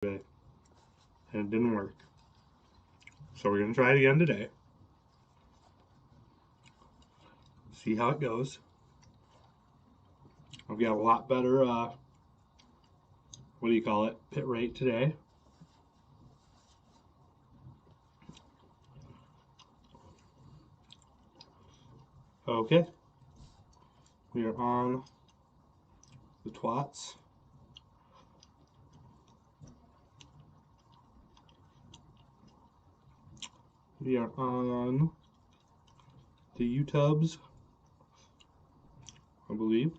it, and it didn't work. So we're gonna try it again today. See how it goes. I've got a lot better. What do you call it? Pit rate today. Okay, we are on the twats. We are on the YouTubes, I believe.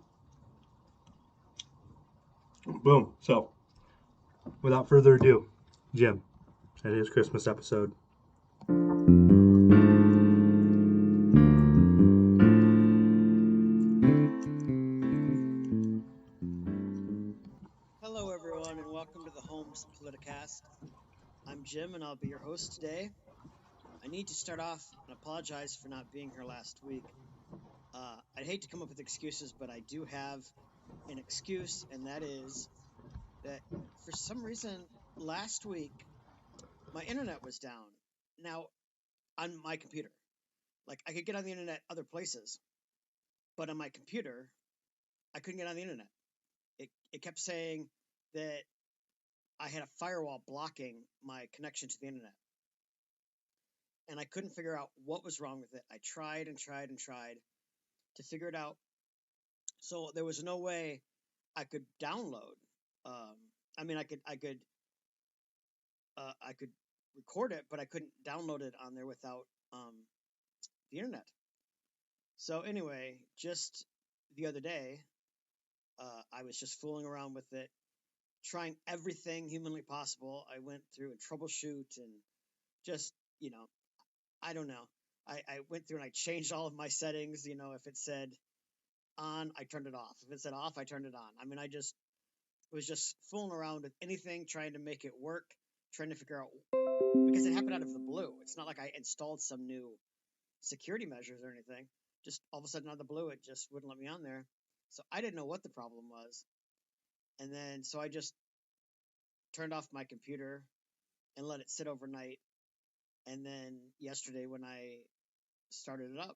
Boom. So, without further ado, Jim, that is Christmas episode. Hello, everyone, and welcome to the Holmes Politicast. I'm Jim, and I'll be your host today. I need to start off and apologize for not being here last week. I'd hate to come up with excuses, but I do have an excuse, and that is that for some reason last week my internet was down. Now, on my computer, like I could get on the internet other places, but on my computer, I couldn't get on the internet. It kept saying that I had a firewall blocking my connection to the internet. And I couldn't figure out what was wrong with it. I tried and tried and tried to figure it out. So there was no way I could download. Um, I mean, I could record it, but I couldn't download it on there without the internet. So anyway, just the other day, I was just fooling around with it, trying everything humanly possible. I went through and troubleshoot and just, I don't know. I went through and I changed all of my settings. If it said on, I turned it off. If it said off, I turned it on. I mean, I just was just fooling around with anything, trying to make it work, trying to figure out because it happened out of the blue. It's not like I installed some new security measures or anything. Just all of a sudden out of the blue, it just wouldn't let me on there. So I didn't know what the problem was. And then so I just turned off my computer and let it sit overnight. And then yesterday when I started it up,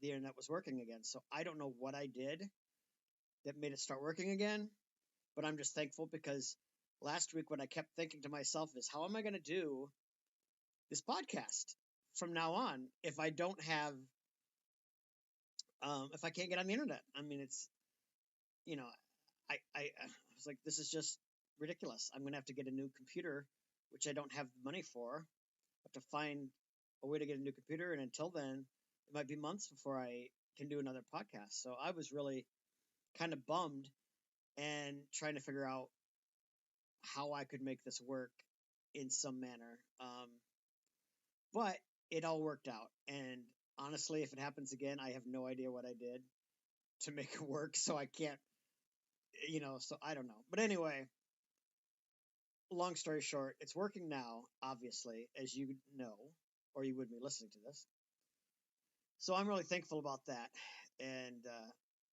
the internet was working again. So I don't know what I did that made it start working again, but I'm just thankful because last week what I kept thinking to myself is how am I going to do this podcast from now on if I don't have if I can't get on the internet? I mean, it's you know I was like, this is just ridiculous. I'm going to have to get a new computer, which I don't have money for. I have to find a way to get a new computer, and until then it might be months before I can do another podcast. So I was really kind of bummed and trying to figure out how I could make this work in some manner. But it all worked out. And honestly, if it happens again, I have no idea what I did to make it work. So I can't, so I don't know. But anyway, long story short, it's working now, obviously, as you know, or you wouldn't be listening to this. So I'm really thankful about that. And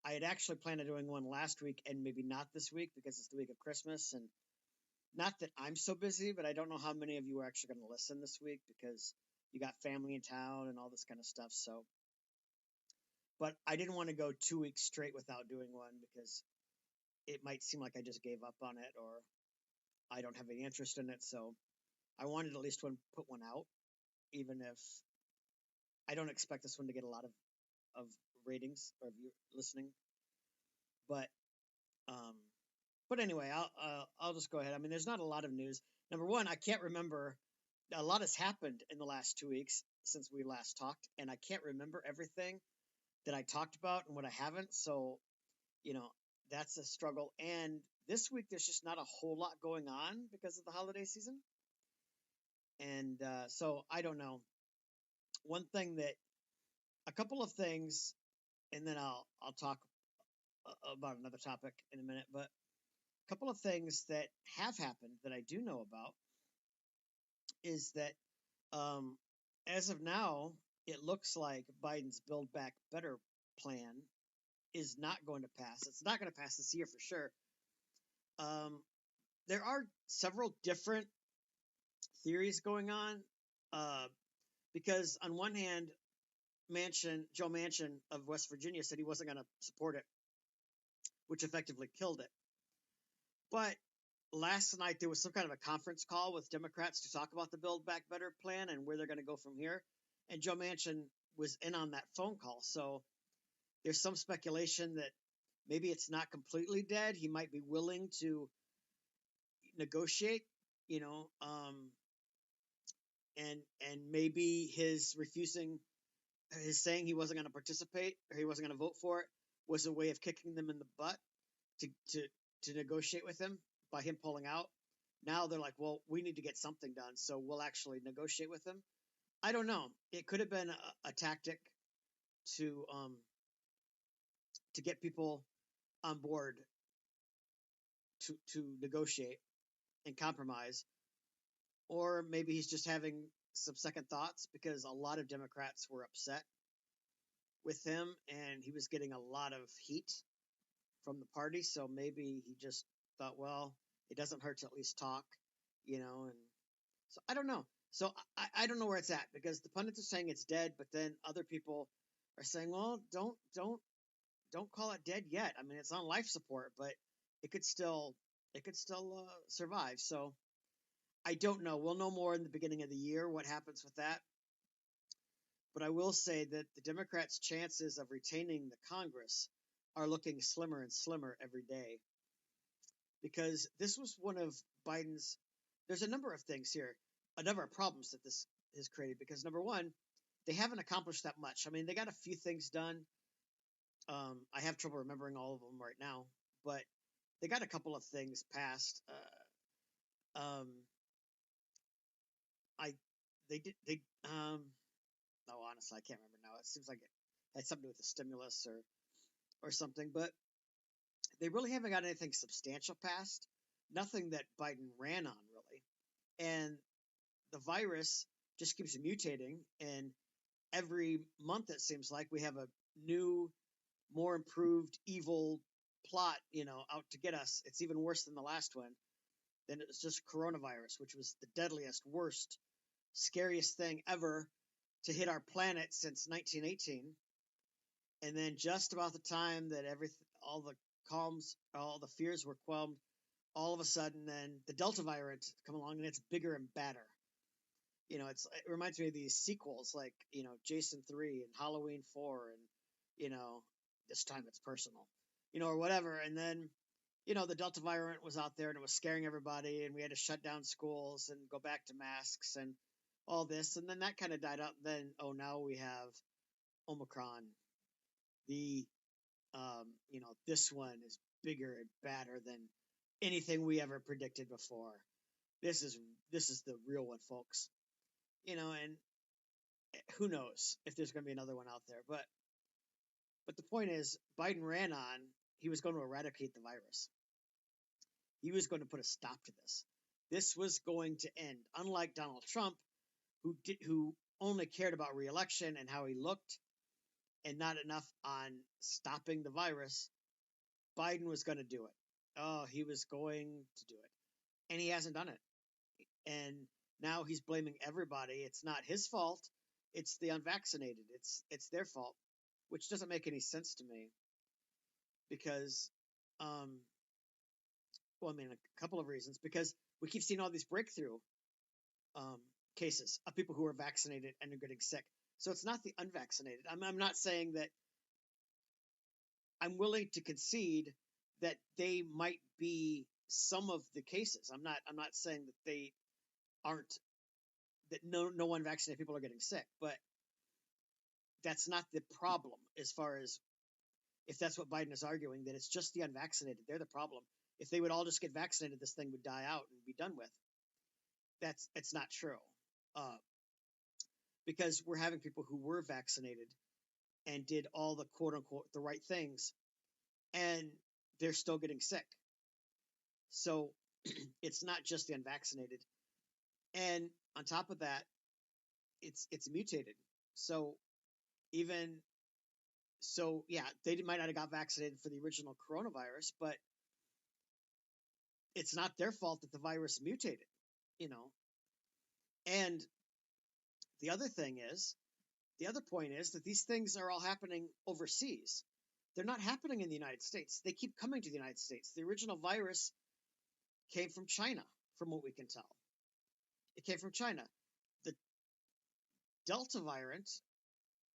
I had actually planned on doing one last week and maybe not this week because it's the week of Christmas. And not that I'm so busy, but I don't know how many of you are actually going to listen this week because you got family in town and all this kind of stuff. So, but I didn't want to go 2 weeks straight without doing one because it might seem like I just gave up on it or I don't have any interest in it. So I wanted at least put one out, even if I don't expect this one to get a lot of ratings or listening. But um, but anyway, I'll just go ahead. I mean, there's not a lot of news. Number one, I can't remember. A lot has happened in the last 2 weeks since we last talked, and I can't remember everything that I talked about and what I haven't. So, you know, that's a struggle. And this week, there's just not a whole lot going on because of the holiday season. And so I don't know. One thing that, a couple of things, and then I'll talk about another topic in a minute. But a couple of things that have happened that I do know about is that um, as of now, it looks like Biden's Build Back Better plan is not going to pass. It's not going to pass this year for sure. there are several different theories going on, uh, because on one hand, Joe Manchin of West Virginia said he wasn't going to support it, which effectively killed it. But last night there was some kind of a conference call with Democrats to talk about the Build Back Better plan and where they're going to go from here. And Joe Manchin was in on that phone call. So there's some speculation that maybe it's not completely dead. He might be willing to negotiate, and maybe his saying he wasn't going to participate or he wasn't going to vote for it was a way of kicking them in the butt to to negotiate with him by him pulling out. Now they're like, well, we need to get something done, so we'll actually negotiate with him. I don't know. It could have been a tactic to get people on board to negotiate and compromise, or maybe he's just having some second thoughts because a lot of Democrats were upset with him and he was getting a lot of heat from the party. So maybe he just thought, well, it doesn't hurt to at least talk, and so I don't know. So I don't know where it's at because the pundits are saying it's dead, but then other people are saying, well, don't call it dead yet. I mean, it's on life support, but it could still survive. So I don't know. We'll know more in the beginning of the year what happens with that. But I will say that the Democrats' chances of retaining the Congress are looking slimmer and slimmer every day because this was one of Biden's. There's a number of things here, a number of problems that this has created because number one, they haven't accomplished that much. I mean, they got a few things done. I have trouble remembering all of them right now, but they got a couple of things passed. I they did they no, honestly I can't remember now. It seems like it had something to do with the stimulus or something, but they really haven't got anything substantial passed. Nothing that Biden ran on really, and the virus just keeps mutating, and every month it seems like we have a new, more improved, evil plot, out to get us. It's even worse than the last one. Then it was just coronavirus, which was the deadliest, worst, scariest thing ever to hit our planet since 1918. And then just about the time that all the fears were quelled, all of a sudden, then the Delta variant come along and it's bigger and badder. It reminds me of these sequels like, Jason 3 and Halloween 4 and, this time it's personal, or whatever. And then, the Delta variant was out there and it was scaring everybody and we had to shut down schools and go back to masks and all this. And then that kind of died out. Then, now we have Omicron. The, this one is bigger and badder than anything we ever predicted before. This is the real one, folks. And who knows if there's going to be another one out there. But the point is, Biden ran on, he was going to eradicate the virus. He was going to put a stop to this. This was going to end. Unlike Donald Trump, who only cared about re-election and how he looked and not enough on stopping the virus, Biden was going to do it. Oh, he was going to do it. And he hasn't done it. And now he's blaming everybody. It's not his fault. It's the unvaccinated. It's their fault, which doesn't make any sense to me because, well, I mean, a couple of reasons. Because we keep seeing all these breakthrough cases of people who are vaccinated and are getting sick. So it's not the unvaccinated. I'm not saying that. I'm willing to concede that they might be some of the cases. I'm not saying that they aren't, that no unvaccinated people are getting sick, but that's not the problem as far as if that's what Biden is arguing, that it's just the unvaccinated. They're the problem. If they would all just get vaccinated, this thing would die out and be done with. It's not true. Because we're having people who were vaccinated and did all the quote unquote the right things, and they're still getting sick. So it's not just the unvaccinated. And on top of that, it's mutated. So yeah, they might not have got vaccinated for the original coronavirus, but it's not their fault that the virus mutated, you know. And the other thing is, the other point is that these things are all happening overseas. They're not happening in the United States. They keep coming to the United States. The original virus came from China, from what we can tell. It came from China. The Delta variant,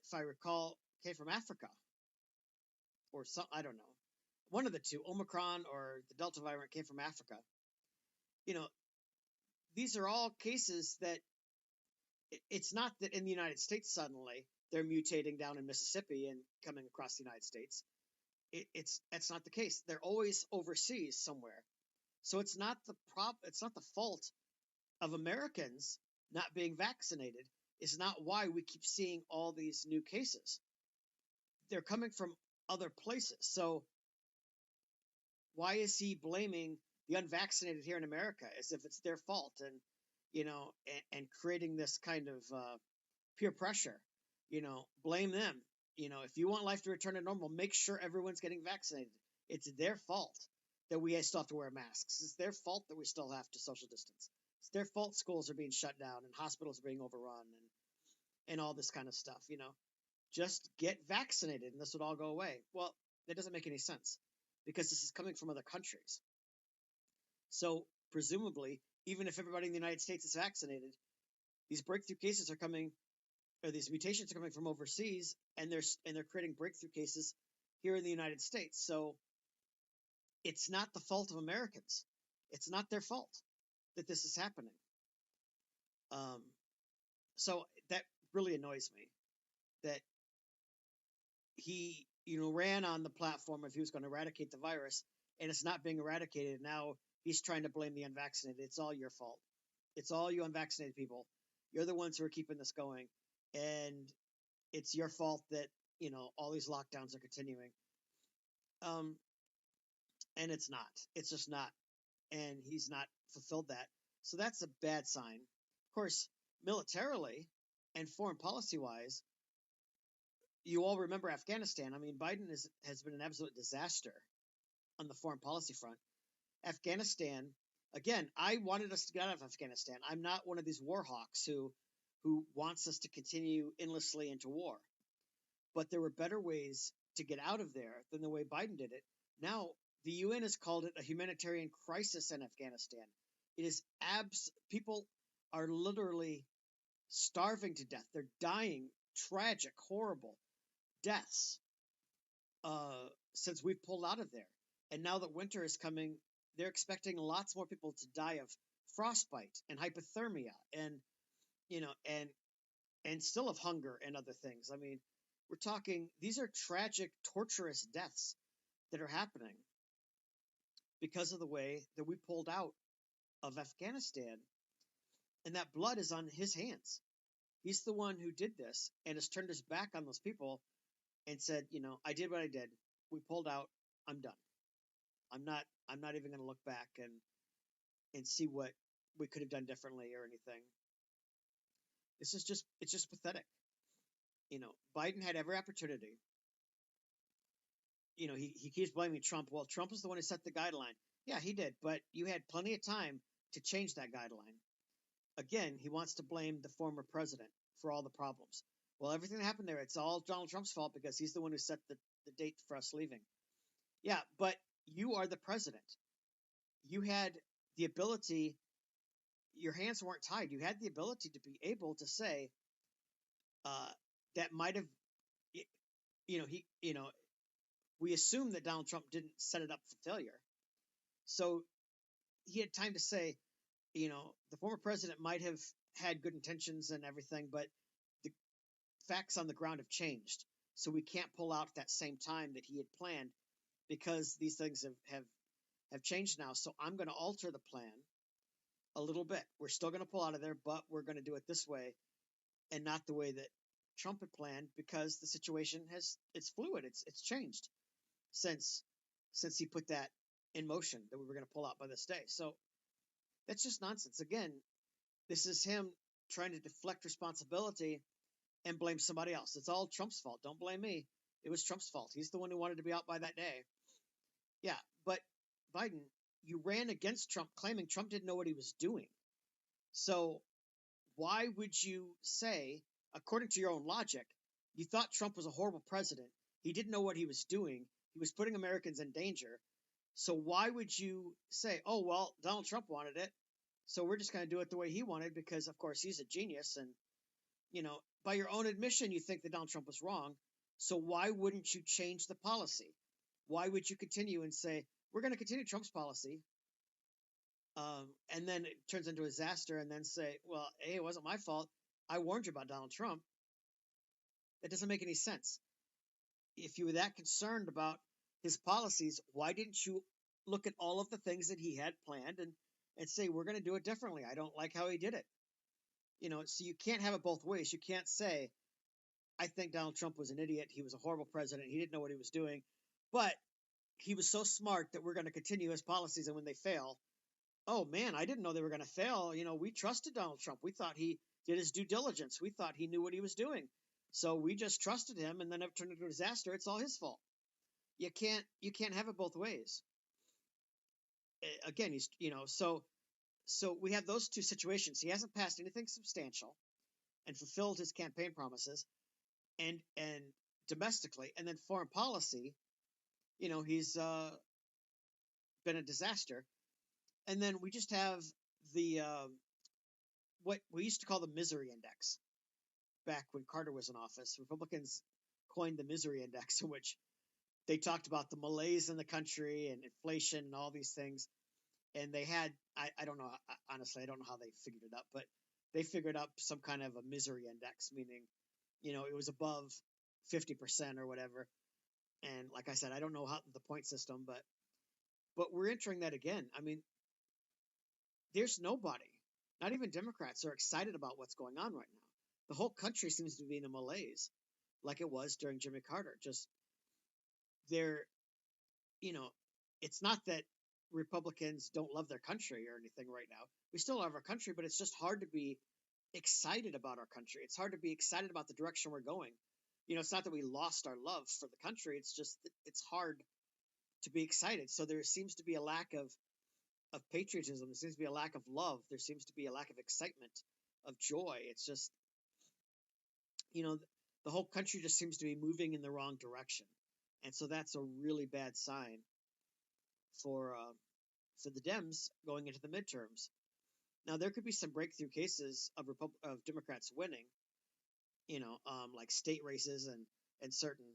if I recall, came from Africa or some, I don't know. One of the two, Omicron or the Delta variant, came from Africa. You know, these are all cases that it's not that in the United States suddenly they're mutating down in Mississippi and coming across the United States. That's not the case. They're always overseas somewhere. So it's not it's not the fault of Americans not being vaccinated. It's not why we keep seeing all these new cases. They're coming from other places. So why is he blaming the unvaccinated here in America as if it's their fault, and and creating this kind of peer pressure? Blame them. If you want life to return to normal, make sure everyone's getting vaccinated. It's their fault that we still have to wear masks. It's their fault that we still have to social distance. It's their fault schools are being shut down and hospitals are being overrun and all this kind of stuff. Just get vaccinated and this would all go away. Well, that doesn't make any sense because this is coming from other countries. So presumably, even if everybody in the United States is vaccinated, these breakthrough cases are coming, or these mutations are coming from overseas, and they're creating breakthrough cases here in the United States. So it's not the fault of Americans. It's not their fault that this is happening. So that really annoys me that he, ran on the platform of he was going to eradicate the virus, and it's not being eradicated. Now he's trying to blame the unvaccinated. It's all your fault. It's all you unvaccinated people. You're the ones who are keeping this going, and it's your fault that all these lockdowns are continuing. And it's not. It's just not. And he's not fulfilled that. So that's a bad sign. Of course, militarily and foreign policy wise, you all remember Afghanistan. I mean, Biden has been an absolute disaster on the foreign policy front. Afghanistan, again, I wanted us to get out of Afghanistan. I'm not one of these war hawks who wants us to continue endlessly into war. But there were better ways to get out of there than the way Biden did it. Now, the UN has called it a humanitarian crisis in Afghanistan. It is people are literally starving to death. They're dying tragic, horrible deaths since we've pulled out of there. And now that winter is coming, they're expecting lots more people to die of frostbite and hypothermia and still of hunger and other things. I mean, we're talking, these are tragic, torturous deaths that are happening because of the way that we pulled out of Afghanistan. And that blood is on his hands. He's the one who did this and has turned his back on those people and said, I did what I did. We pulled out. I'm done. I'm not even going to look back and see what we could have done differently or anything. It's just pathetic. Biden had every opportunity. He keeps blaming Trump. Well, Trump is the one who set the guideline. Yeah, he did, but you had plenty of time to change that guideline. Again, he wants to blame the former president for all the problems. Well, everything that happened there, it's all Donald Trump's fault because he's the one who set the date for us leaving. Yeah, but you are the president. You had the ability, your hands weren't tied. You had the ability to be able to say, that might have, we assume that Donald Trump didn't set it up for failure. So he had time to say, the former president might have had good intentions and everything, but the facts on the ground have changed. So we can't pull out at that same time that he had planned because these things have changed now. So I'm going to alter the plan a little bit. We're still going to pull out of there, but we're going to do it this way and not the way that Trump had planned because the situation it's fluid. It's changed since he put that in motion that we were going to pull out by this day. So that's just nonsense. Again, this is him trying to deflect responsibility and blame somebody else. It's all Trump's fault. Don't blame me. It was Trump's fault. He's the one who wanted to be out by that day. Yeah, but Biden, you ran against Trump, claiming Trump didn't know what he was doing. So why would you say, according to your own logic, you thought Trump was a horrible president? He didn't know what he was doing. He was putting Americans in danger. So why would you say, oh, well, Donald Trump wanted it, so we're just going to do it the way he wanted because, of course, he's a genius. And, by your own admission, you think that Donald Trump was wrong. So why wouldn't you change the policy? Why would you continue and say, we're going to continue Trump's policy? And then it turns into a disaster and then say, well, hey, it wasn't my fault. I warned you about Donald Trump. That doesn't make any sense. If you were that concerned about his policies, why didn't you look at all of the things that he had planned and say, we're going to do it differently? I don't like how he did it. So you can't have it both ways. You can't say, I think Donald Trump was an idiot. He was a horrible president. He didn't know what he was doing. But he was so smart that we're going to continue his policies. And when they fail, oh man, I didn't know they were going to fail. We trusted Donald Trump. We thought he did his due diligence. We thought he knew what he was doing. So we just trusted him, and then it turned into a disaster. It's all his fault. You can't have it both ways. Again, so we have those two situations. He hasn't passed anything substantial and fulfilled his campaign promises, and domestically, and then foreign policy, he's been a disaster. And then we just have the what we used to call the misery index back when Carter was in office. Republicans coined the misery index, in which they talked about the malaise in the country and inflation and all these things. And they had, I don't know, honestly, I don't know how they figured it up, but they figured up some kind of a misery index, meaning, it was above 50% or whatever. And like I said, I don't know how the point system, but we're entering that again. I mean, there's nobody, not even Democrats, are excited about what's going on right now. The whole country seems to be in a malaise, like it was during Jimmy Carter. Just they're, it's not that Republicans don't love their country or anything right now. We still love our country, but it's just hard to be excited about our country. It's hard to be excited about the direction we're going. It's not that we lost our love for the country. It's just that it's hard to be excited. So there seems to be a lack of patriotism. There seems to be a lack of love. There seems to be a lack of excitement, of joy. It's just, the whole country just seems to be moving in the wrong direction. And so that's a really bad sign for the Dems going into the midterms. Now, there could be some breakthrough cases of Democrats winning, like state races and certain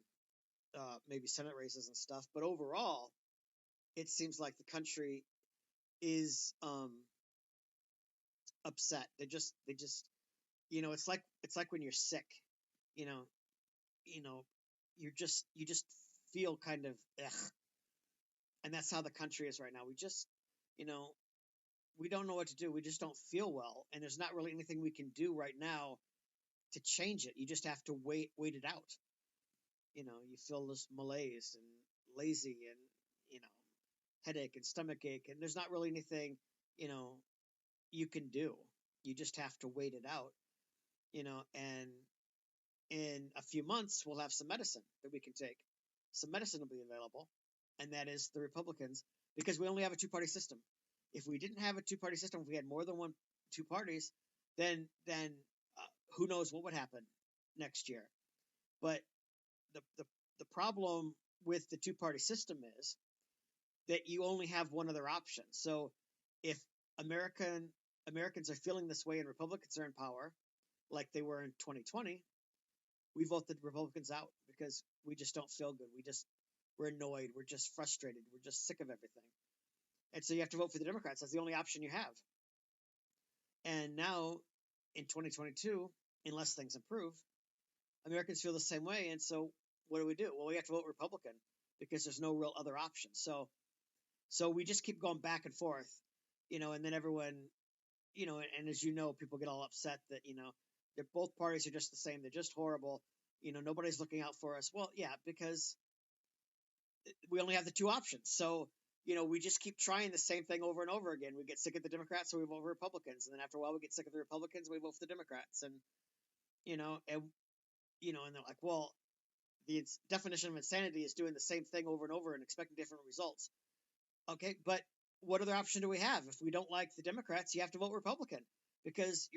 maybe Senate races and stuff. But overall, it seems like the country is upset. They just it's like when you're sick, you just feel kind of ugh. And that's how the country is right now. We just, we don't know what to do. We just don't feel well. And there's not really anything we can do right now to change it. You just have to wait it out. You feel this malaise and lazy and, headache and stomach ache. And there's not really anything, you can do. You just have to wait it out, and in a few months, we'll have some medicine that we can take. Some medicine will be available, and that is the Republicans, because we only have a two-party system. If we didn't have a two-party system, if we had more than two parties, then who knows what would happen next year. But the problem with the two-party system is that you only have one other option. So if Americans are feeling this way and Republicans are in power, like they were in 2020, we vote the Republicans out because we just don't feel good. We're annoyed. We're just frustrated. We're just sick of everything. And so you have to vote for the Democrats. That's the only option you have. And now in 2022, unless things improve, Americans feel the same way. And so what do? Well, we have to vote Republican because there's no real other option. So we just keep going back and forth, and then everyone, and as people get all upset that, they're both parties are just the same. They're just horrible. Nobody's looking out for us. Well, yeah, because we only have the two options. So, we just keep trying the same thing over and over again. We get sick of the Democrats, so we vote for Republicans. And then after a while, we get sick of the Republicans, we vote for the Democrats. And, and they're like, well, the definition of insanity is doing the same thing over and over and expecting different results. Okay, but what other option do we have? If we don't like the Democrats, you have to vote Republican because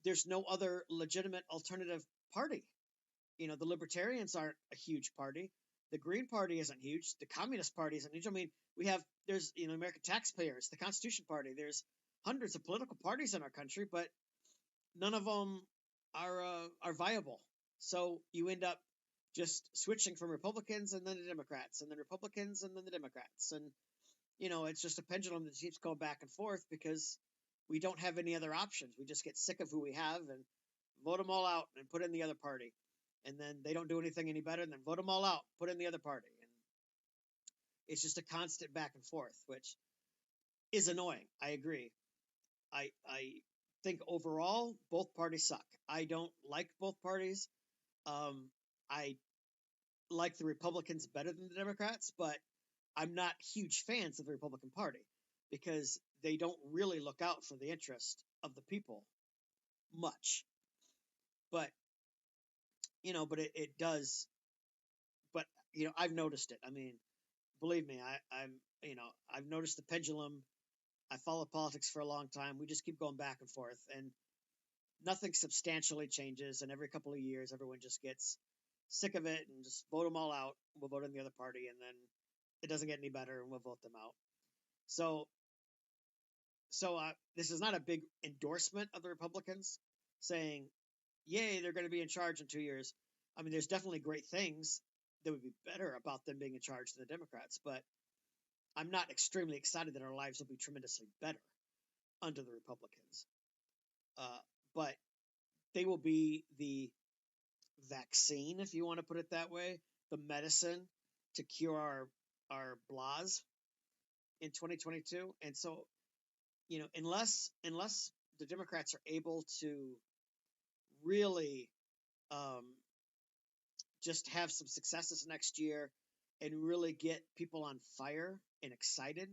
there's no other legitimate alternative party. The Libertarians aren't a huge party. The Green Party isn't huge. The Communist Party isn't huge. I mean, there's American taxpayers, the Constitution Party. There's hundreds of political parties in our country, but none of them are viable. So you end up just switching from Republicans and then the Democrats, and then Republicans and then the Democrats, and it's just a pendulum that keeps going back and forth because we don't have any other options. We just get sick of who we have and vote them all out and put in the other party. And then they don't do anything any better, and then vote them all out, put in the other party. And it's just a constant back and forth, which is annoying. I agree. I think overall both parties suck. I don't like both parties. I like the Republicans better than the Democrats, but I'm not huge fans of the Republican Party because they don't really look out for the interest of the people much. But it does. But I've noticed it. I mean, believe me, I've noticed the pendulum. I followed politics for a long time. We just keep going back and forth, and nothing substantially changes. And every couple of years, everyone just gets sick of it and just vote them all out. We'll vote in the other party, and then it doesn't get any better, and we'll vote them out. So this is not a big endorsement of the Republicans saying, "Yay, they're going to be in charge in 2 years." I mean, there's definitely great things that would be better about them being in charge than the Democrats, but I'm not extremely excited that our lives will be tremendously better under the Republicans. But they will be the vaccine, if you want to put it that way, the medicine to cure our blahs in 2022. And so, unless the Democrats are able to really just have some successes next year and really get people on fire and excited,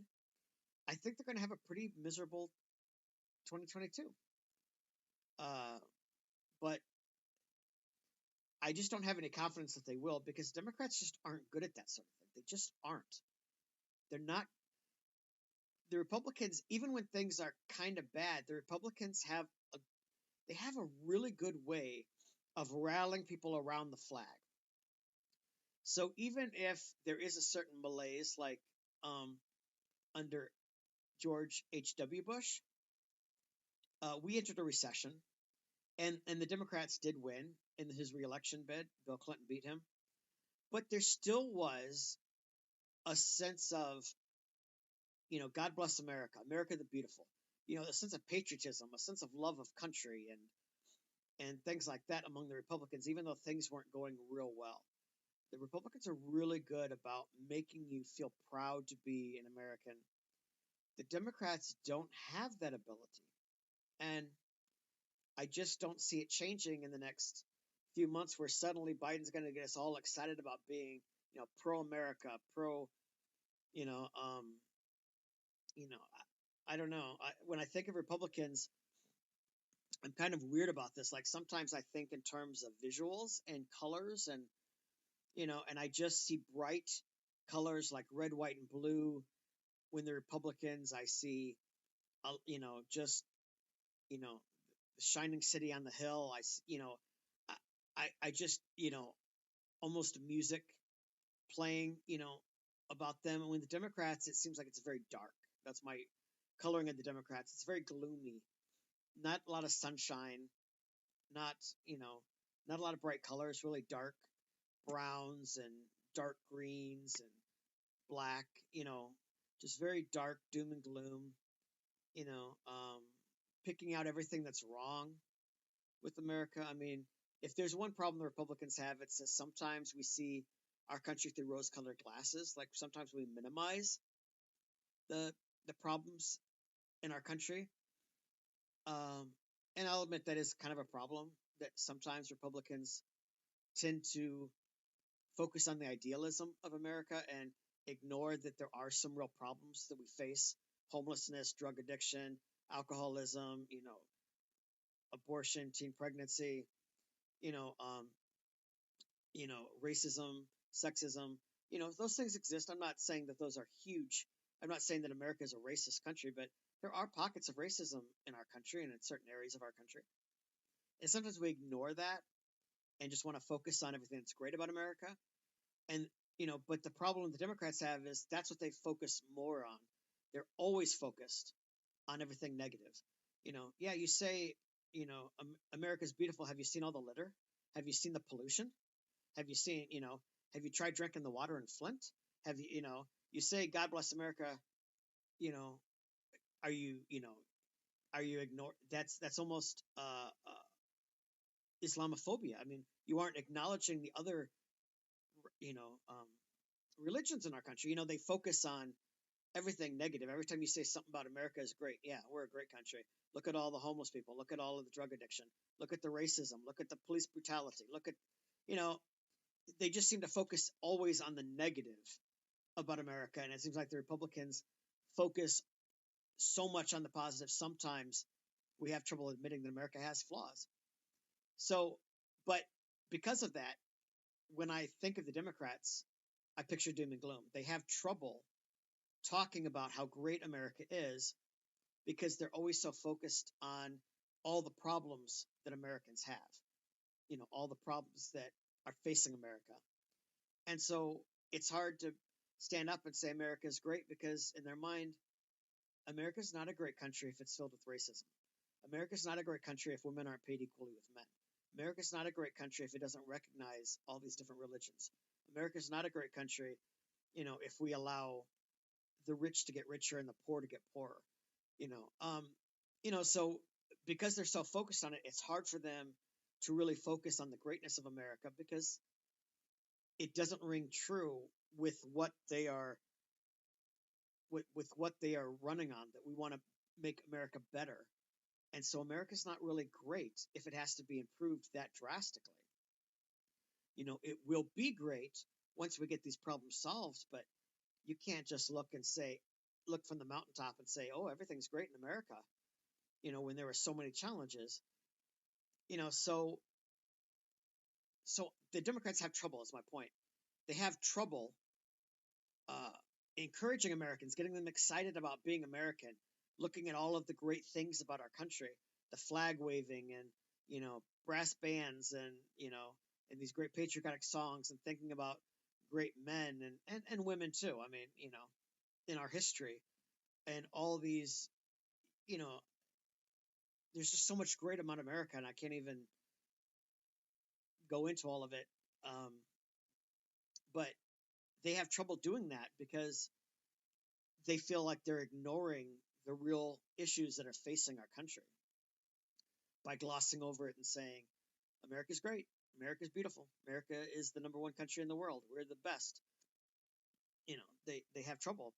I think they're going to have a pretty miserable 2022. But I just don't have any confidence that they will because Democrats just aren't good at that sort of thing. They just aren't. They're not. The Republicans, even when things are kind of bad, the Republicans have a really good way of rallying people around the flag. So even if there is a certain malaise, like under George H.W. Bush, we entered a recession, and the Democrats did win in his reelection bid. Bill Clinton beat him, but there still was a sense of, God bless America, America the beautiful, a sense of patriotism, a sense of love of country, and things like that among the Republicans, even though things weren't going real well. The Republicans are really good about making you feel proud to be an American. The Democrats don't have that ability. And I just don't see it changing in the next few months where suddenly Biden's going to get us all excited about being, pro-America, I don't know. When I think of Republicans, I'm kind of weird about this. Like sometimes I think in terms of visuals and colors and, and I just see bright colors like red, white, and blue. When the Republicans, I see, just, the shining city on the hill. I just, almost music playing, about them. And when the Democrats, it seems like it's very dark. That's my coloring of the Democrats. It's very gloomy. Not a lot of sunshine. Not, not a lot of bright colors. Really dark browns and dark greens and black. Just very dark, doom and gloom. You know, um, Picking out everything that's wrong with America. I mean, if there's one problem the Republicans have, it's that sometimes we see our country through rose-colored glasses. Like sometimes we minimize the problems in our country. Um, and I'll admit that is kind of a problem that sometimes Republicans tend to focus on the idealism of America and ignore that there are some real problems that we face: homelessness, drug addiction, alcoholism, abortion, teen pregnancy, you know, um, racism, sexism. Those things exist. I'm not saying that those are huge. I'm not saying that America is a racist country, but there are pockets of racism in our country and in certain areas of our country. And sometimes we ignore that and just want to focus on everything that's great about America. And, but the problem the Democrats have is that's what they focus more on. They're always focused on everything negative. Yeah, you say, America's beautiful. Have you seen all the litter? Have you seen the pollution? Have you seen, have you tried drinking the water in Flint? Have you, you say, God bless America, you know, are you, are you ignore? That's almost Islamophobia. I mean, you aren't acknowledging the other, you know, um, religions in our country. They focus on everything negative. Every time you say something about America is great, yeah, we're a great country. Look at all the homeless people. Look at all of the drug addiction. Look at the racism. Look at the police brutality. Look at, you know, they just seem to focus always on the negative about America. And it seems like the Republicans focus so much on the positive. Sometimes we have trouble admitting that America has flaws. So, but because of that, when I think of the Democrats, I picture doom and gloom. They have trouble talking about how great America is because they're always so focused on all the problems that Americans have, all the problems that are facing America. And so it's hard to stand up and say America is great because in their mind, America is not a great country if it's filled with racism. America is not a great country if women aren't paid equally with men. America is not a great country if it doesn't recognize all these different religions. America is not a great country, if we allow the rich to get richer and the poor to get poorer. So because they're so focused on it, it's hard for them to really focus on the greatness of America because it doesn't ring true with what they are with what they are running on, that we want to make America better. And so America's not really great if it has to be improved that drastically. It will be great once we get these problems solved, but you can't just look from the mountaintop and say, oh, everything's great in America, when there are so many challenges. So the Democrats have trouble, is my point. They have trouble encouraging Americans, getting them excited about being American, looking at all of the great things about our country, the flag waving and, brass bands and these great patriotic songs, and thinking about great men and women too. I mean, in our history and all these, there's just so much great about America, and I can't even go into all of it. But they have trouble doing that because they feel like they're ignoring the real issues that are facing our country by glossing over it and saying, America's great. America's beautiful. America is the number one country in the world. We're the best. They have trouble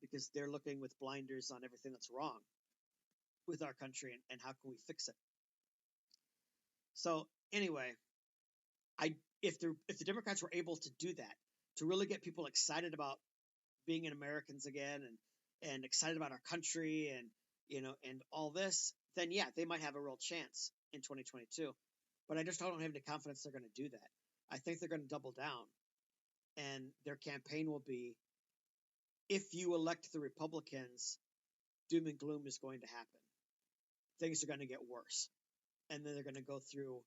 because they're looking with blinders on everything that's wrong with our country and how can we fix it. So anyway, if the Democrats were able to do that, to really get people excited about being in Americans again and excited about our country and all this, then yeah, they might have a real chance in 2022. But I just don't have any confidence they're going to do that. I think they're going to double down, and their campaign will be, if you elect the Republicans, doom and gloom is going to happen. Things are going to get worse. And then they're going to go through,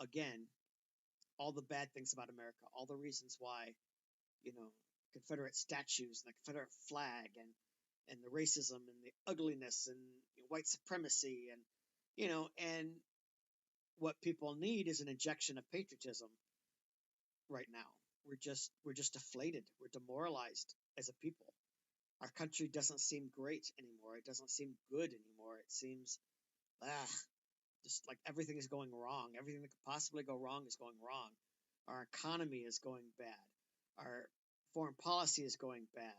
again, all the bad things about America, all the reasons why, Confederate statues and the Confederate flag and the racism and the ugliness and white supremacy and what people need is an injection of patriotism right now. We're just deflated. We're demoralized as a people. Our country doesn't seem great anymore. It doesn't seem good anymore. It seems just like everything is going wrong. Everything that could possibly go wrong is going wrong. Our economy is going bad. Our foreign policy is going bad.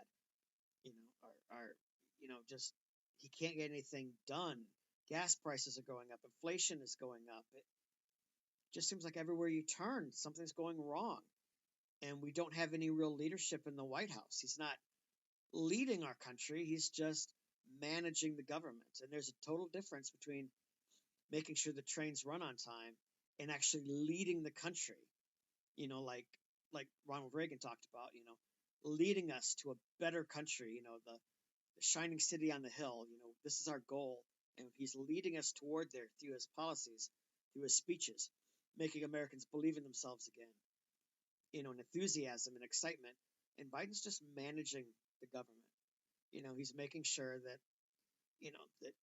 Just he can't get anything done. Gas prices are going up. Inflation is going up. It just seems like everywhere you turn, something's going wrong. And we don't have any real leadership in the White House. He's not leading our country. He's just managing the government. And there's a total difference between making sure the trains run on time and actually leading the country. Like Ronald Reagan talked about, leading us to a better country, the shining city on the hill. This is our goal. And he's leading us toward there through his policies, through his speeches, making Americans believe in themselves again, and enthusiasm and excitement. And Biden's just managing the government. He's making sure that, that,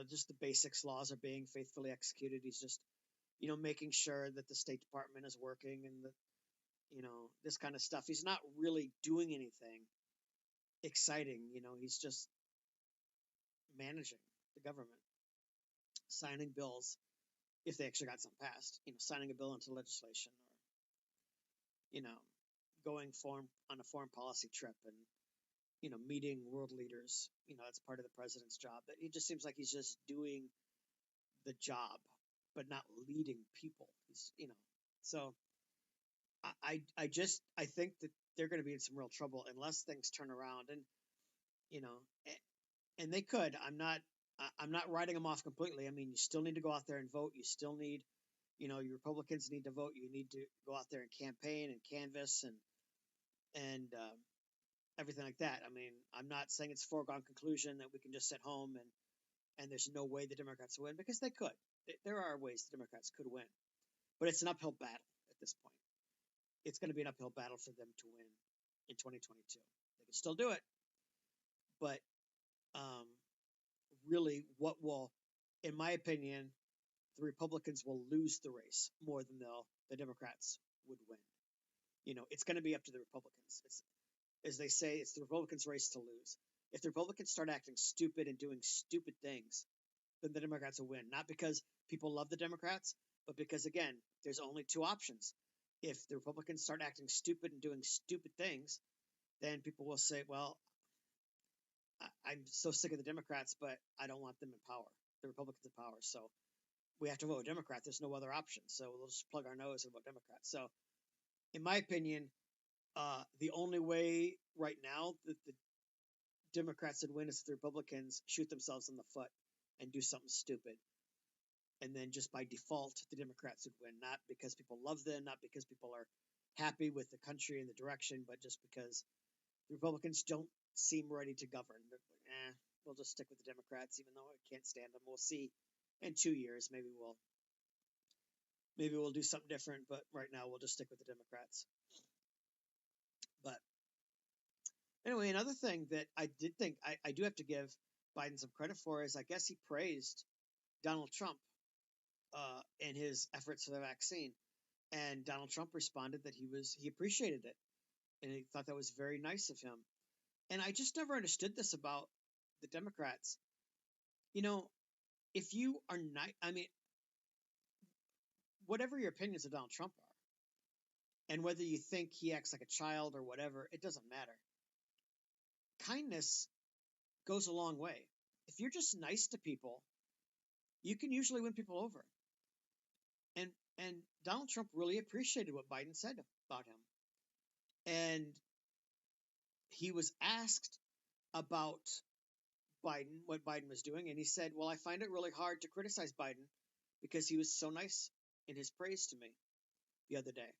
just the basics laws are being faithfully executed. He's just, making sure that the State Department is working and that, this kind of stuff. He's not really doing anything exciting. He's just managing the government, signing bills if they actually got something passed, signing a bill into legislation or, going on a foreign policy trip and, meeting world leaders. That's part of the president's job. That it just seems like he's just doing the job, but not leading people. So I think that they're going to be in some real trouble unless things turn around. And, and they could. I'm not writing them off completely. I mean, you still need to go out there and vote. You still need, your Republicans need to vote. You need to go out there and campaign and canvass and everything like that. I mean, I'm not saying it's a foregone conclusion that we can just sit home and there's no way the Democrats will win, because they could. There are ways the Democrats could win, but it's an uphill battle at this point. It's going to be an uphill battle for them to win in 2022. They can still do it, but really, what will, in my opinion, the Republicans will lose the race more than the Democrats would win. It's going to be up to the Republicans. As they say, it's the Republicans' race to lose. If the Republicans start acting stupid and doing stupid things, then the Democrats will win. Not because people love the Democrats, but because, again, there's only two options. If the Republicans start acting stupid and doing stupid things, then people will say, well, I'm so sick of the Democrats, but I don't want them in power, the Republicans in power. So we have to vote Democrat. There's no other option. So we'll just plug our nose and vote Democrat. So in my opinion, the only way right now that the Democrats would win is if the Republicans shoot themselves in the foot and do something stupid. And then just by default, the Democrats would win, not because people love them, not because people are happy with the country and the direction, but just because the Republicans don't seem ready to govern. We'll just stick with the Democrats, even though I can't stand them. We'll see in 2 years. Maybe we'll do something different, but right now we'll just stick with the Democrats. But anyway, another thing that I did think I do have to give Biden some credit for is I guess he praised Donald Trump in his efforts for the vaccine. And Donald Trump responded that he appreciated it. And he thought that was very nice of him. And I just never understood this about the Democrats. If you are not, I mean, whatever your opinions of Donald Trump are, and whether you think he acts like a child or whatever, it doesn't matter. Kindness goes a long way. If you're just nice to people, you can usually win people over. And Donald Trump really appreciated what Biden said about him. And he was asked about Biden, what Biden was doing, and he said, well, I find it really hard to criticize Biden because he was so nice in his praise to me the other day.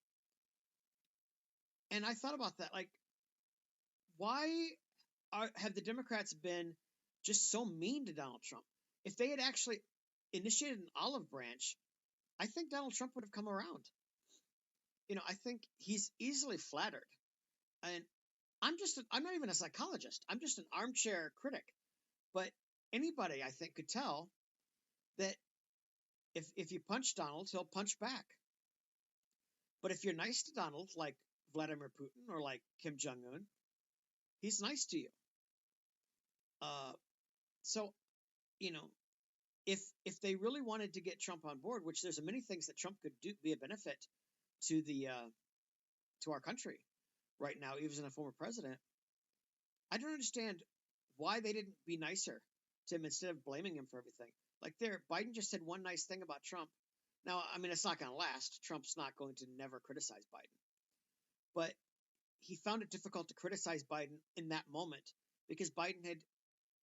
And I thought about that, like, why have the Democrats been just so mean to Donald Trump? If they had actually initiated an olive branch, I think Donald Trump would have come around. I think he's easily flattered. And I'm not even a psychologist. I'm just an armchair critic. But anybody, I think, could tell that if you punch Donald, he'll punch back. But if you're nice to Donald, like Vladimir Putin or like Kim Jong-un, he's nice to you. So, if they really wanted to get Trump on board, which there's many things that Trump could do be a benefit to to our country right now, even as a former president, I don't understand why they didn't be nicer to him instead of blaming him for everything. Like Biden just said one nice thing about Trump. Now, I mean, it's not going to last. Trump's not going to never criticize Biden. But he found it difficult to criticize Biden in that moment because Biden had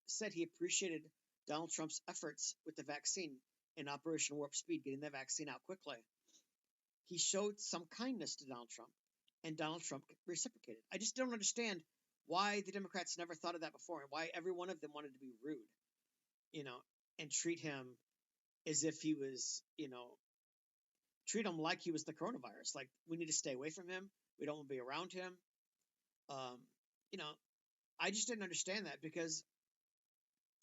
said he appreciated Donald Trump's efforts with the vaccine in Operation Warp Speed, getting the vaccine out quickly. He showed some kindness to Donald Trump. and Donald Trump reciprocated. I just don't understand why the Democrats never thought of that before, and why every one of them wanted to be rude, you know, and treat him as if he was, treat him like he was the coronavirus. Like, we need to stay away from him. We don't want to be around him. Um, you know, I just didn't understand that, because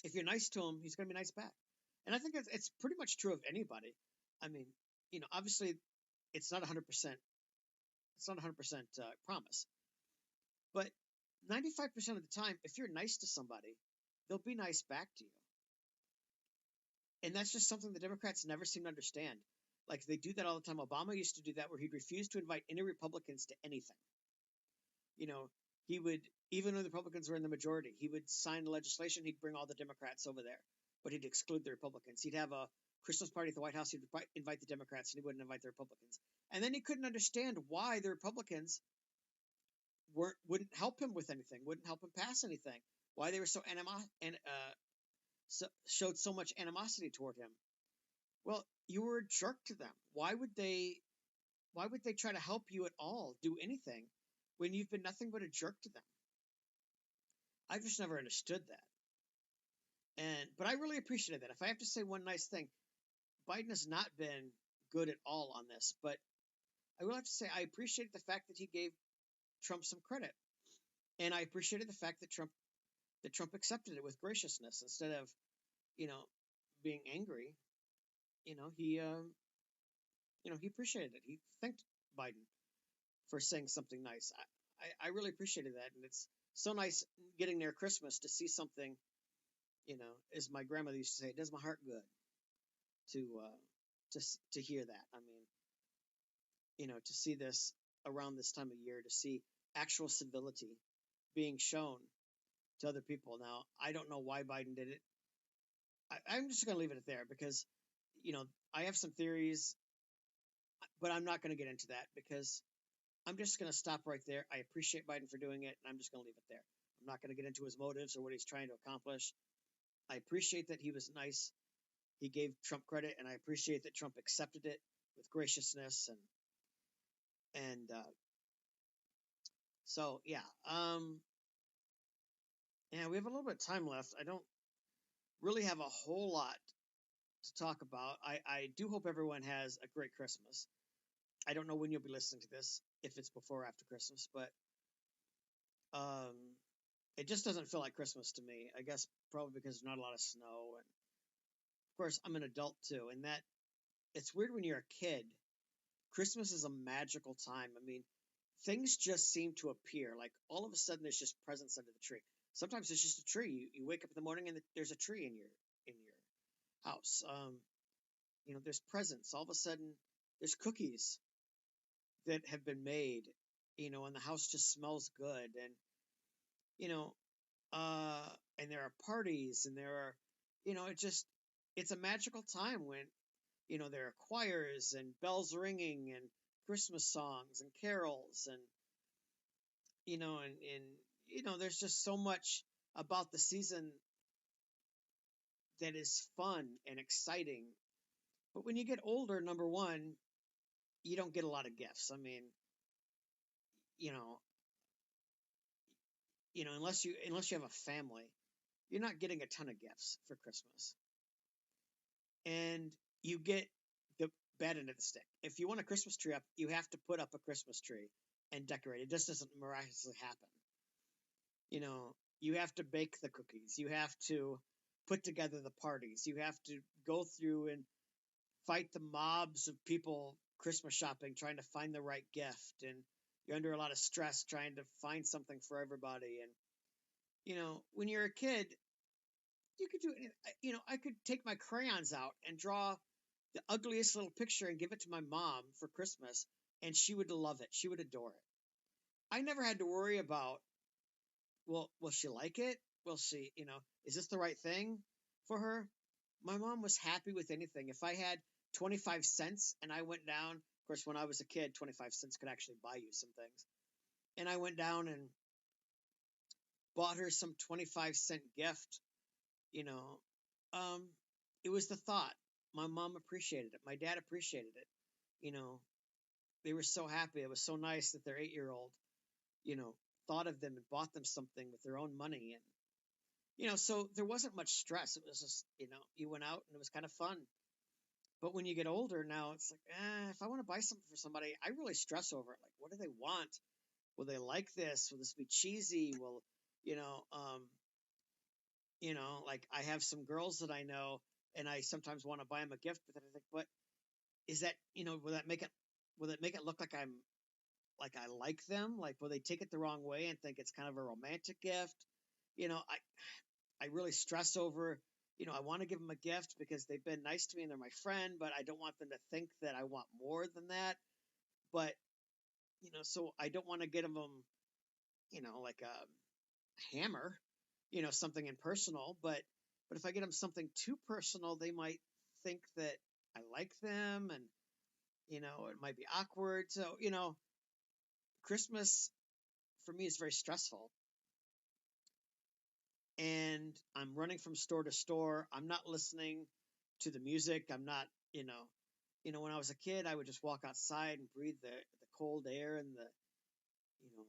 if you're nice to him, he's going to be nice back. And I think it's pretty much true of anybody. I mean, obviously, it's not 100%. It's not 100% promise, but 95% of the time, if you're nice to somebody, they'll be nice back to you. And that's just something the Democrats never seem to understand. Like, they do that all the time. Obama used to do that, where he'd refuse to invite any Republicans to anything. He would, even when the Republicans were in the majority, he would sign legislation. He'd bring all the Democrats over there, but he'd exclude the Republicans. He'd have a Christmas party at the White House. He'd invite the Democrats, and he wouldn't invite the Republicans. And then he couldn't understand why the Republicans wouldn't help him with anything, wouldn't help him pass anything, why they were showed so much animosity toward him. Well, you were a jerk to them. Why would they try to help you at all, do anything, when you've been nothing but a jerk to them? I've just never understood that. But I really appreciated that. If I have to say one nice thing, Biden has not been good at all on this, but I will have to say I appreciated the fact that he gave Trump some credit. And I appreciated the fact that Trump accepted it with graciousness instead of, being angry. He appreciated it. He thanked Biden for saying something nice. I really appreciated that, and it's so nice getting near Christmas to see something, as my grandmother used to say, it does my heart good to hear that. I mean, to see this around this time of year, to see actual civility being shown to other people. Now, I don't know why Biden did it. I'm just going to leave it there, because, I have some theories, but I'm not going to get into that, because I'm just going to stop right there. I appreciate Biden for doing it, and I'm just going to leave it there. I'm not going to get into his motives or what he's trying to accomplish. I appreciate that he was nice. He gave Trump credit, and I appreciate that Trump accepted it with graciousness. And so, yeah. And we have a little bit of time left. I don't really have a whole lot to talk about. I do hope everyone has a great Christmas. I don't know when you'll be listening to this, if it's before or after Christmas, but it just doesn't feel like Christmas to me. I guess probably because there's not a lot of snow, and of course I'm an adult too. And that it's weird when you're a kid. Christmas is a magical time. I mean, things just seem to appear. Like, all of a sudden, there's just presents under the tree. Sometimes it's just a tree. You wake up in the morning and there's a tree in your house. There's presents. All of a sudden, there's cookies that have been made. And the house just smells good. And and there are parties, and there are, it's a magical time when, there are choirs and bells ringing and Christmas songs and carols, and, there's just so much about the season that is fun and exciting. But when you get older, number one, you don't get a lot of gifts. I mean, you know, unless you have a family, you're not getting a ton of gifts for Christmas. And you get the bad end of the stick. If you want a Christmas tree up, you have to put up a Christmas tree and decorate it. It just doesn't miraculously happen. You have to bake the cookies. You have to put together the parties. You have to go through and fight the mobs of people Christmas shopping, trying to find the right gift. And you're under a lot of stress trying to find something for everybody. And, when you're a kid, you could do it. I could take my crayons out and draw the ugliest little picture and give it to my mom for Christmas, and she would love it. She would adore it. I never had to worry about, well, will she like it? Will she, is this the right thing for her? My mom was happy with anything. If I had 25 cents and I went down, of course, when I was a kid, 25 cents could actually buy you some things. And I went down and bought her some 25-cent gift, it was the thought. My mom appreciated it. My dad appreciated it. they were so happy. It was so nice that their 8-year-old, you know, thought of them and bought them something with their own money. And, so there wasn't much stress. It was just, you went out and it was kind of fun. But when you get older now, it's like, if I want to buy something for somebody, I really stress over it. Like, what do they want? Will they like this? Will this be cheesy? Will, you know, um, like I have some girls that I know, and I sometimes want to buy them a gift, but then I think, but is that, will that make it look like I like them? Like, will they take it the wrong way and think it's kind of a romantic gift? I really stress over, I want to give them a gift because they've been nice to me and they're my friend, but I don't want them to think that I want more than that. But, so I don't want to get them, like a hammer, something impersonal. But if I get them something too personal, they might think that I like them, and, it might be awkward. So, Christmas for me is very stressful, and I'm running from store to store. I'm not listening to the music. I'm not, when I was a kid, I would just walk outside and breathe the cold air and you know,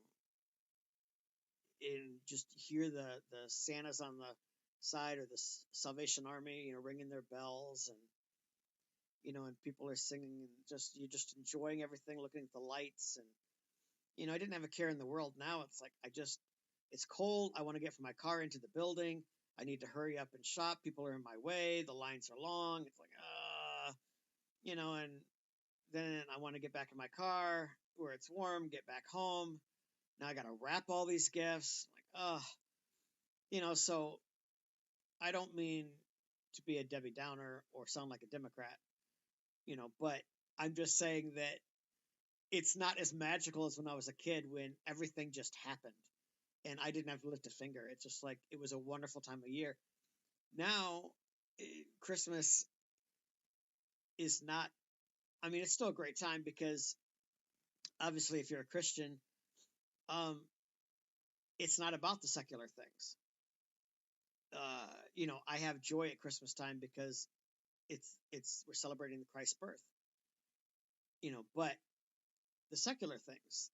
and just hear the Santas on the side, or the Salvation Army, ringing their bells, and people are singing, and you're just enjoying everything, looking at the lights, and I didn't have a care in the world. Now it's like it's cold. I want to get from my car into the building. I need to hurry up and shop. People are in my way. The lines are long. It's like, and then I want to get back in my car where it's warm, get back home. Now I got to wrap all these gifts. Like, so I don't mean to be a Debbie Downer or sound like a Democrat, but I'm just saying that it's not as magical as when I was a kid, when everything just happened and I didn't have to lift a finger. It's just like, it was a wonderful time of year. Now, Christmas is not, I mean, it's still a great time because obviously if you're a Christian, um, it's not about the secular things. I have joy at Christmas time because we're celebrating the Christ's birth, but the secular things,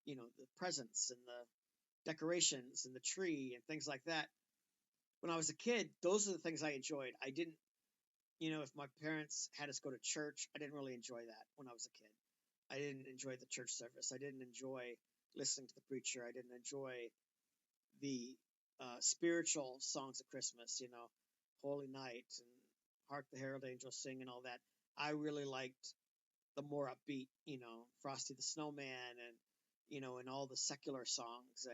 the presents and the decorations and the tree and things like that. When I was a kid, those are the things I enjoyed. I didn't, if my parents had us go to church, I didn't really enjoy that when I was a kid. I didn't enjoy the church service. I didn't enjoy listening to the preacher. I didn't enjoy the spiritual songs of Christmas, Holy Night and Hark the Herald Angels Sing and all that. I really liked the more upbeat, Frosty the Snowman, and, and all the secular songs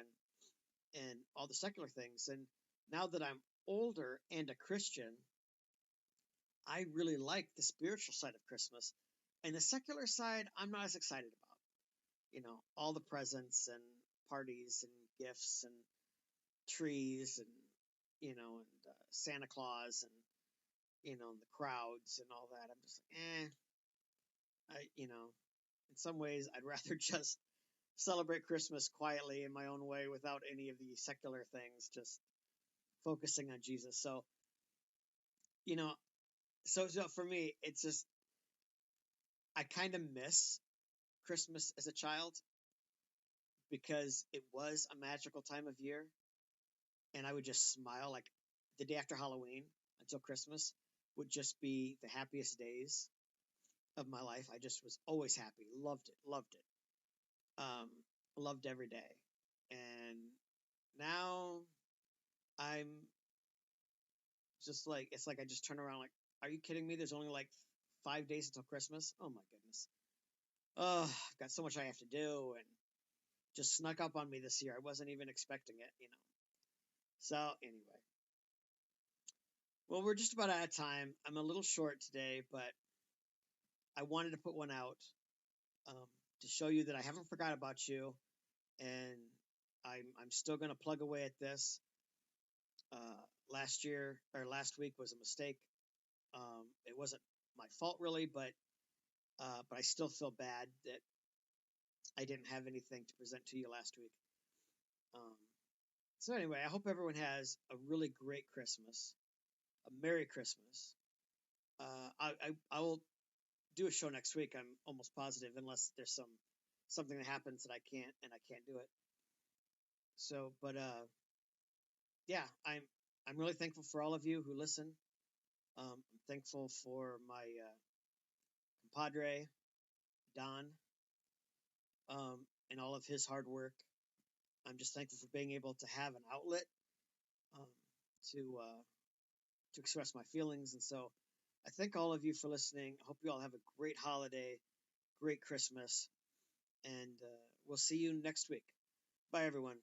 and all the secular things. And now that I'm older and a Christian, I really like the spiritual side of Christmas. And the secular side, I'm not as excited about. All the presents and parties and gifts and trees and, Santa Claus and, the crowds and all that. I'm just like, in some ways, I'd rather just celebrate Christmas quietly in my own way without any of the secular things, just focusing on Jesus. So, you know, so for me, it's just, I kind of miss Christmas as a child because it was a magical time of year, and I would just smile. Like, the day after Halloween until Christmas would just be the happiest days of my life. I just was always happy, loved it, loved every day. And now I'm just like, it's like I just turn around like, are you kidding me? There's only like 5 days until Christmas. Oh my goodness. Oh, I've got so much I have to do, and just snuck up on me this year. I wasn't even expecting it. So anyway, well, we're just about out of time. I'm a little short today, but I wanted to put one out, um, to show you that I haven't forgot about you, and I'm still going to plug away at this. Last week was a mistake. It wasn't my fault really, but I still feel bad that I didn't have anything to present to you last week. Um, so anyway, I hope everyone has a really great Christmas, a Merry Christmas. I will do a show next week. I'm almost positive, unless there's something that happens that I can't do it. So, but yeah, I'm really thankful for all of you who listen. I'm thankful for my compadre Don, and all of his hard work. I'm just thankful for being able to have an outlet um, to express my feelings, and so I thank all of you for listening. I hope you all have a great holiday, great Christmas, and we'll see you next week. Bye, everyone.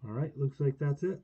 All right, looks like that's it.